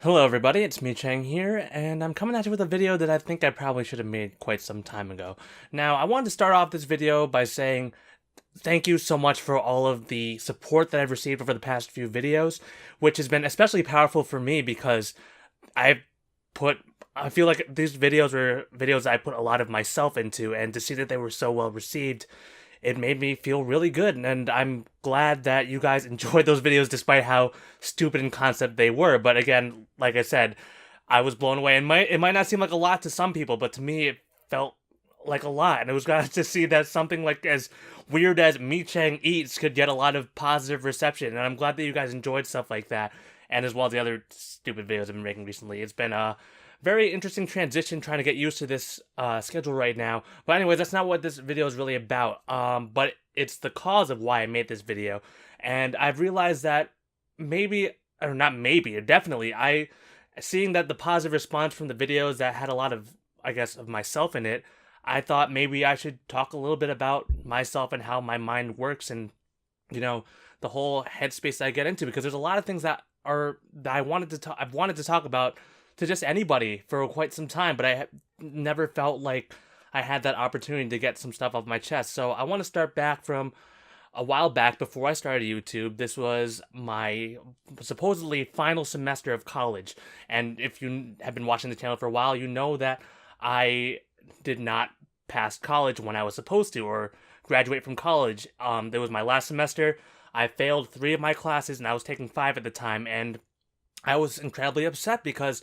Hello everybody, it's Michang here, and I'm coming at you with a video that I think I probably should have made quite some time ago. Now, I wanted to start off this video by saying thank you so much for all of the support that I've received over the past few videos, which has been especially powerful for me because I put I feel like these videos were videos I put a lot of myself into, and to see that they were so well received, it made me feel really good, and I'm glad that you guys enjoyed those videos despite how stupid in concept they were. But again, like I said, I was blown away, and it might not seem like a lot to some people, but to me it felt like a lot, and it was glad to see that something like as weird as Michang Eats could get a lot of positive reception, and I'm glad that you guys enjoyed stuff like that, and as well as the other stupid videos I've been making recently. It's been very interesting transition trying to get used to this schedule right now. But anyways, that's not what this video is really about. But it's the cause of why I made this video. And I've realized that maybe, or not maybe, or definitely, seeing that the positive response from the videos that had a lot of, I guess, of myself in it, I thought maybe I should talk a little bit about myself and how my mind works and, the whole headspace I get into, because there's a lot of things that I've wanted to talk about to just anybody for quite some time, but I never felt like I had that opportunity to get some stuff off my chest. So I want to start back from a while back before I started YouTube. This was my supposedly final semester of college. And if you have been watching the channel for a while, you know that I did not pass college when I was supposed to, or graduate from college. It was my last semester. I failed 3 of my classes, and I was taking 5 at the time. And I was incredibly upset because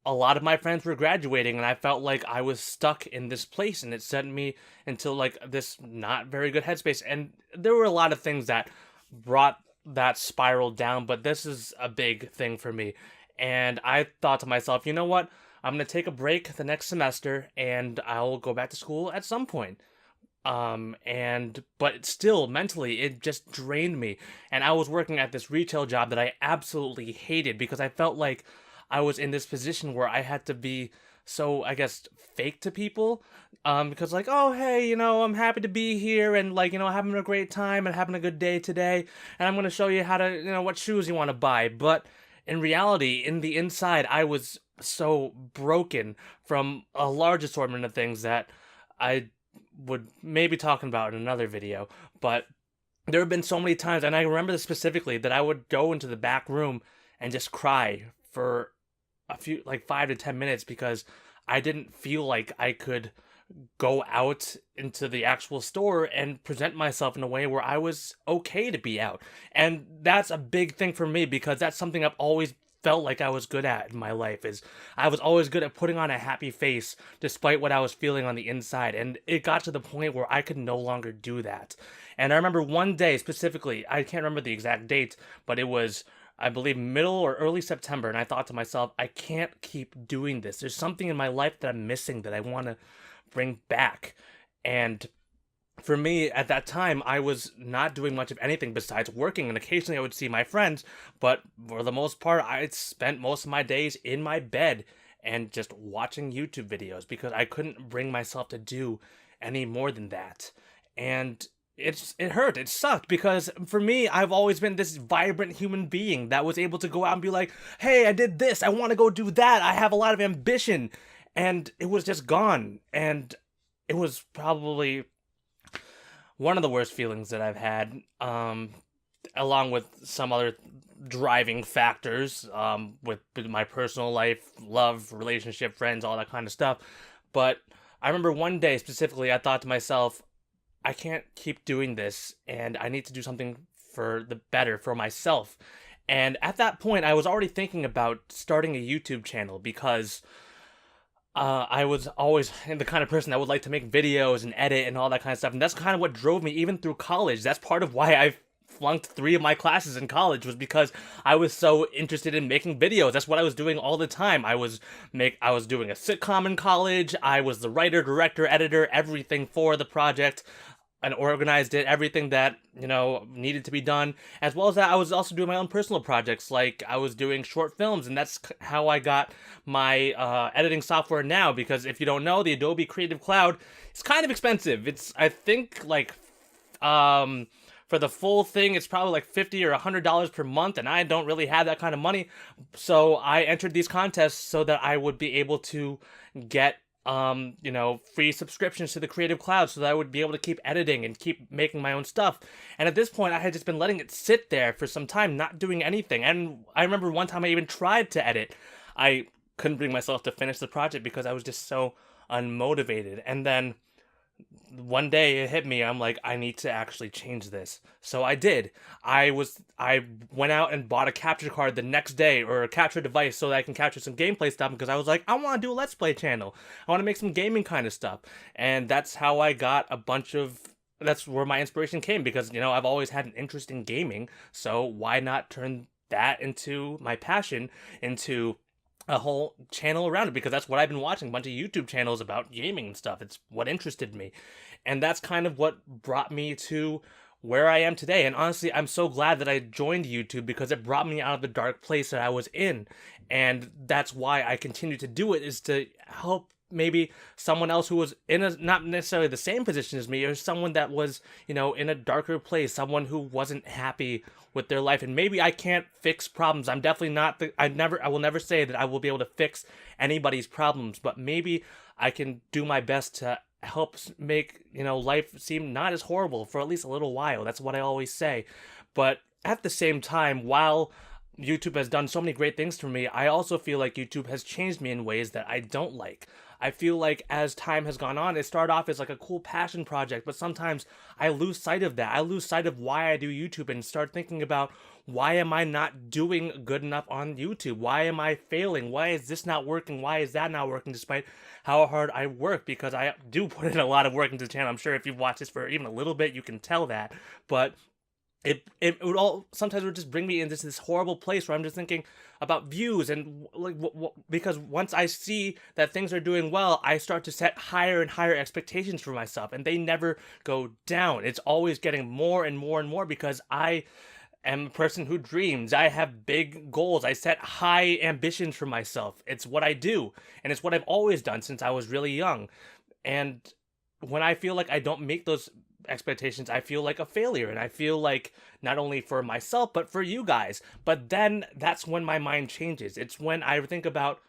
a lot of my friends were graduating, and I felt like I was stuck in this place, and it sent me into like this not very good headspace. And there were a lot of things that brought that spiral down, but this is a big thing for me. And I thought to myself, you know what? I'm going to take a break the next semester and I'll go back to school at some point. But still mentally it just drained me. And I was working at this retail job that I absolutely hated because I felt like I was in this position where I had to be so, I guess, fake to people. Because like, oh, hey, I'm happy to be here and like, having a great time and having a good day today. And I'm going to show you how to, what shoes you want to buy. But in reality, in the inside, I was so broken from a large assortment of things that I would maybe talking about in another video. But there have been so many times, and I remember this specifically, that I would go into the back room and just cry for a few, like 5 to 10 minutes, because I didn't feel like I could go out into the actual store and present myself in a way where I was okay to be out. And that's a big thing for me, because that's something I've always felt like I was good at in my life. Is I was always good at putting on a happy face despite what I was feeling on the inside. And it got to the point where I could no longer do that. And I remember one day specifically, I can't remember the exact date, but it was, I believe, middle or early September, and I thought to myself, I can't keep doing this. There's something in my life that I'm missing that I want to bring back. And for me, at that time, I was not doing much of anything besides working, and occasionally I would see my friends, but for the most part, I spent most of my days in my bed and just watching YouTube videos because I couldn't bring myself to do any more than that. And it hurt. It sucked because for me, I've always been this vibrant human being that was able to go out and be like, "Hey, I did this. I want to go do that. I have a lot of ambition." And it was just gone. And it was probably one of the worst feelings that I've had, along with some other driving factors, with my personal life, love, relationship, friends, all that kind of stuff. But I remember one day specifically, I thought to myself, I can't keep doing this, and I need to do something for the better for myself. And at that point, I was already thinking about starting a YouTube channel because I was always the kind of person that would like to make videos and edit and all that kind of stuff. And that's kind of what drove me even through college. That's part of why I flunked 3 of my classes in college, was because I was so interested in making videos. That's what I was doing all the time. I was doing a sitcom in college. I was the writer, director, editor, everything for the project, and organized it, everything that, needed to be done. As well as that, I was also doing my own personal projects, like I was doing short films, and that's how I got my editing software now, because if you don't know, the Adobe Creative Cloud is kind of expensive. It's, I think, like, for the full thing, it's probably like $50 or $100 per month, and I don't really have that kind of money. So I entered these contests so that I would be able to get free subscriptions to the Creative Cloud so that I would be able to keep editing and keep making my own stuff. And at this point, I had just been letting it sit there for some time, not doing anything. And I remember one time I even tried to edit. I couldn't bring myself to finish the project because I was just so unmotivated. And then one day it hit me. I'm like, I need to actually change this. So I did. I went out and bought a capture card the next day, or a capture device, so that I can capture some gameplay stuff, because I was like, I want to do a Let's Play channel. I want to make some gaming kind of stuff. And that's how I got that's where my inspiration came, because, I've always had an interest in gaming. So why not turn that into my passion, into a whole channel around it, because that's what I've been watching, a bunch of YouTube channels about gaming and stuff. It's what interested me. And that's kind of what brought me to where I am today. And honestly, I'm so glad that I joined YouTube, because it brought me out of the dark place that I was in. And that's why I continue to do it, is to help maybe someone else who was in not necessarily the same position as me, or someone that was, in a darker place, someone who wasn't happy with their life. And maybe I can't fix problems. I'm definitely not I will never say that I will be able to fix anybody's problems, but maybe I can do my best to help make, life seem not as horrible for at least a little while. That's what I always say. But at the same time, while YouTube has done so many great things for me, I also feel like YouTube has changed me in ways that I don't like. I feel like as time has gone on, it started off as like a cool passion project, but sometimes I lose sight of that. I lose sight of why I do YouTube, and start thinking about, why am I not doing good enough on YouTube? Why am I failing? Why is this not working? Why is that not working, despite how hard I work? Because I do put in a lot of work into the channel. I'm sure if you've watched this for even a little bit, you can tell that. But it would all sometimes would just bring me into this horrible place where I'm just thinking about views, and like because once I see that things are doing well, I start to set higher and higher expectations for myself, and they never go down. It's always getting more and more and more, because I am a person who dreams. I have big goals. I set high ambitions for myself. It's what I do, and it's what I've always done since I was really young. And when I feel like I don't make those expectations, I feel like a failure, and I feel like not only for myself but for you guys. But then that's when my mind changes. It's when I think about,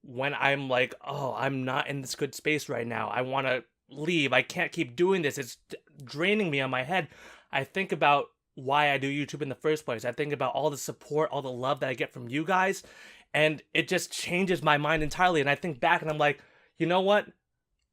when I'm like, oh, I'm not in this good space right now, I want to leave, I can't keep doing this, it's draining me on my head. I think about why I do YouTube in the first place. I think about all the support, all the love that I get from you guys, and it just changes my mind entirely. And I think back and I'm like, you know what?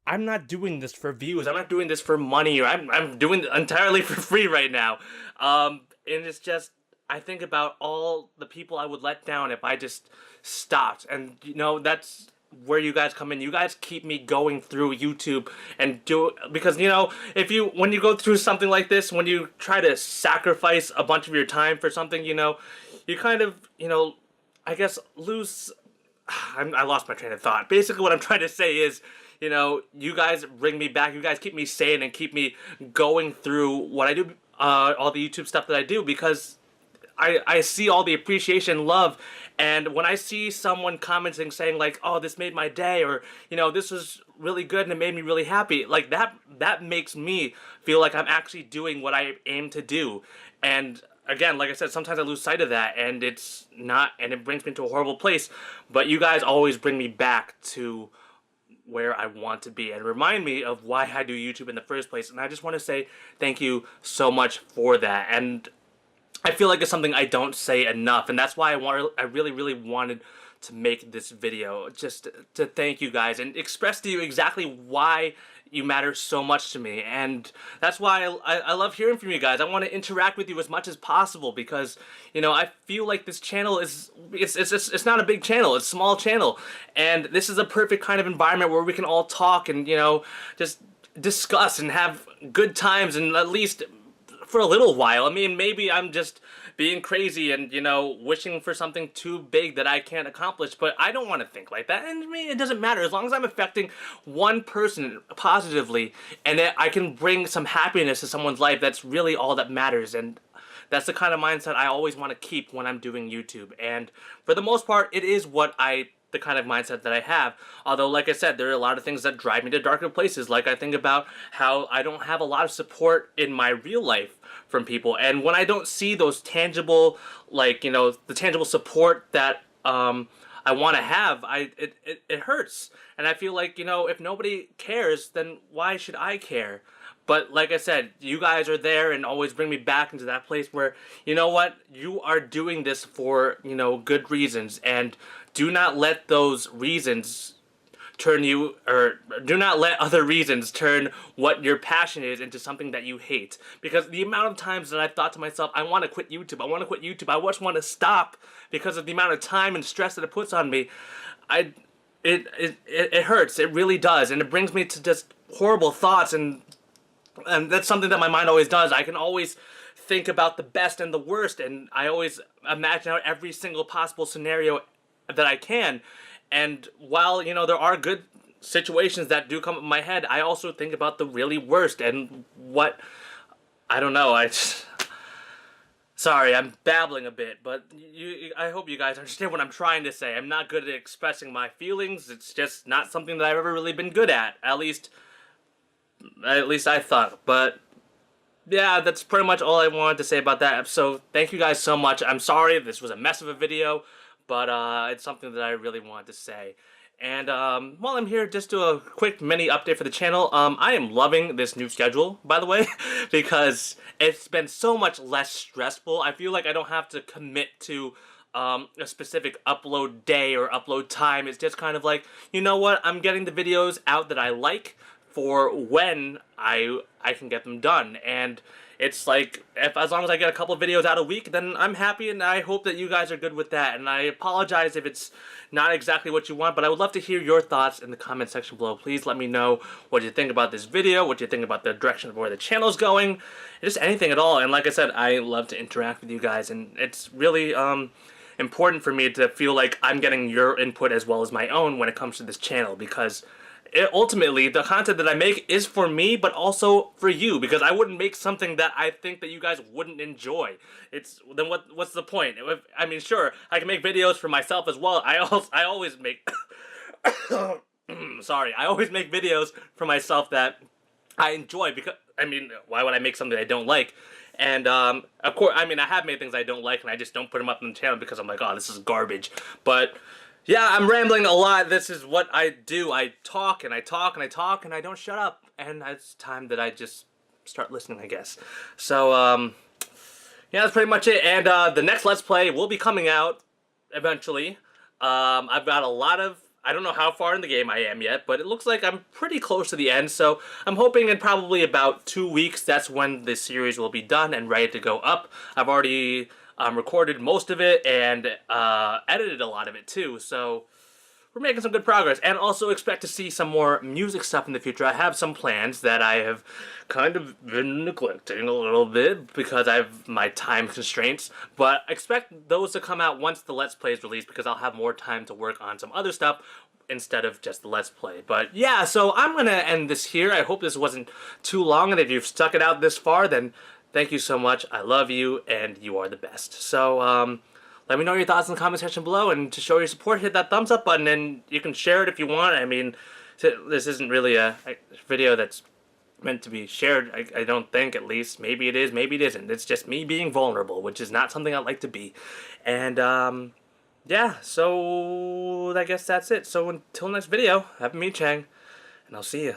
I'm not doing this for views. I'm not doing this for money. Or I'm doing it entirely for free right now. And it's just, I think about all the people I would let down if I just stopped. And, that's where you guys come in. You guys keep me going through YouTube, and because, when you go through something like this, when you try to sacrifice a bunch of your time for something, you kind of, I guess lose, I lost my train of thought. Basically what I'm trying to say is, you guys bring me back. You guys keep me sane and keep me going through what I do, all the YouTube stuff that I do, because I see all the appreciation, love, and when I see someone commenting saying like, oh, this made my day, or, this was really good and it made me really happy, like that makes me feel like I'm actually doing what I aim to do. And again, like I said, sometimes I lose sight of that, and it's not, and it brings me to a horrible place, but you guys always bring me back to where I want to be and remind me of why I do YouTube in the first place. And I just want to say thank you so much for that. And I feel like it's something I don't say enough, and that's why I really, really wanted to make this video, just to thank you guys and express to you exactly why you matter so much to me. And that's why I love hearing from you guys. I want to interact with you as much as possible, because I feel like this channel is it's not a big channel, it's a small channel, and this is a perfect kind of environment where we can all talk and just discuss and have good times, and at least for a little while. I mean, maybe I'm just being crazy and, wishing for something too big that I can't accomplish, but I don't want to think like that. And to me, it doesn't matter. As long as I'm affecting one person positively, and that I can bring some happiness to someone's life, that's really all that matters. And that's the kind of mindset I always want to keep when I'm doing YouTube. And for the most part, it is what I the kind of mindset that I have. Although, like I said, there are a lot of things that drive me to darker places. Like, I think about how I don't have a lot of support in my real life from people. And when I don't see those tangible, like, you know, the tangible support that I want to have, it hurts. And I feel like, you know, if nobody cares, then why should I care? But like I said, you guys are there and always bring me back into that place where, you know what, you are doing this for, you know, good reasons. And do not let those reasons turn you, or do not let other reasons turn what your passion is into something that you hate. Because the amount of times that I've thought to myself, I want to quit YouTube, I want to quit YouTube, I just want to stop because of the amount of time and stress that it puts on me, it hurts, it really does. And it brings me to just horrible thoughts, and that's something that my mind always does. I can always think about the best and the worst, and I always imagine out every single possible scenario that I can. And while, you know, there are good situations that do come up in my head, I also think about the really worst and what, I don't know, sorry, I'm babbling a bit, but I hope you guys understand what I'm trying to say. I'm not good at expressing my feelings. It's just not something that I've ever really been good at least I thought. But yeah, that's pretty much all I wanted to say about that. So thank you guys so much. I'm sorry this was a mess of a video, but it's something that I really wanted to say. And while I'm here, just do a quick mini update for the channel. I am loving this new schedule, by the way, because it's been so much less stressful. I feel like I don't have to commit to a specific upload day or upload time. It's just kind of like, you know what, I'm getting the videos out that I like for when I can get them done. And it's like, as long as I get a couple of videos out a week, then I'm happy, and I hope that you guys are good with that. And I apologize if it's not exactly what you want, but I would love to hear your thoughts in the comment section below. Please let me know what you think about this video, what you think about the direction of where the channel's going, just anything at all. And like I said, I love to interact with you guys, and it's really important for me to feel like I'm getting your input as well as my own when it comes to this channel, because ultimately, the content that I make is for me, but also for you, because I wouldn't make something that I think that you guys wouldn't enjoy. Then what's the point? I mean, sure, I can make videos for myself as well. I always make sorry, I always make videos for myself that I enjoy, because, I mean, why would I make something I don't like? And of course, I mean, I have made things I don't like, and I just don't put them up on the channel because I'm like, oh, this is garbage. But yeah, I'm rambling a lot. This is what I do. I talk and I talk and I talk, and I don't shut up. And it's time that I just start listening, I guess. So, yeah, that's pretty much it. And the next Let's Play will be coming out eventually. I've got a lot of, I don't know how far in the game I am yet, but it looks like I'm pretty close to the end. So I'm hoping in probably about 2 weeks, that's when this series will be done and ready to go up. I've already recorded most of it and edited a lot of it too, so we're making some good progress. And also expect to see some more music stuff in the future. I have some plans that I have kind of been neglecting a little bit because I have my time constraints, but expect those to come out once the Let's Play is released, because I'll have more time to work on some other stuff instead of just the Let's Play. But yeah, so I'm gonna end this here. I hope this wasn't too long, and if you've stuck it out this far, then thank you so much. I love you, and you are the best. So, let me know your thoughts in the comment section below, and to show your support, hit that thumbs up button, and you can share it if you want. I mean, this isn't really a video that's meant to be shared, I don't think, at least. Maybe it is, maybe it isn't. It's just me being vulnerable, which is not something I like to be. And, yeah, so I guess that's it. So until next video, have a Michang, and I'll see you.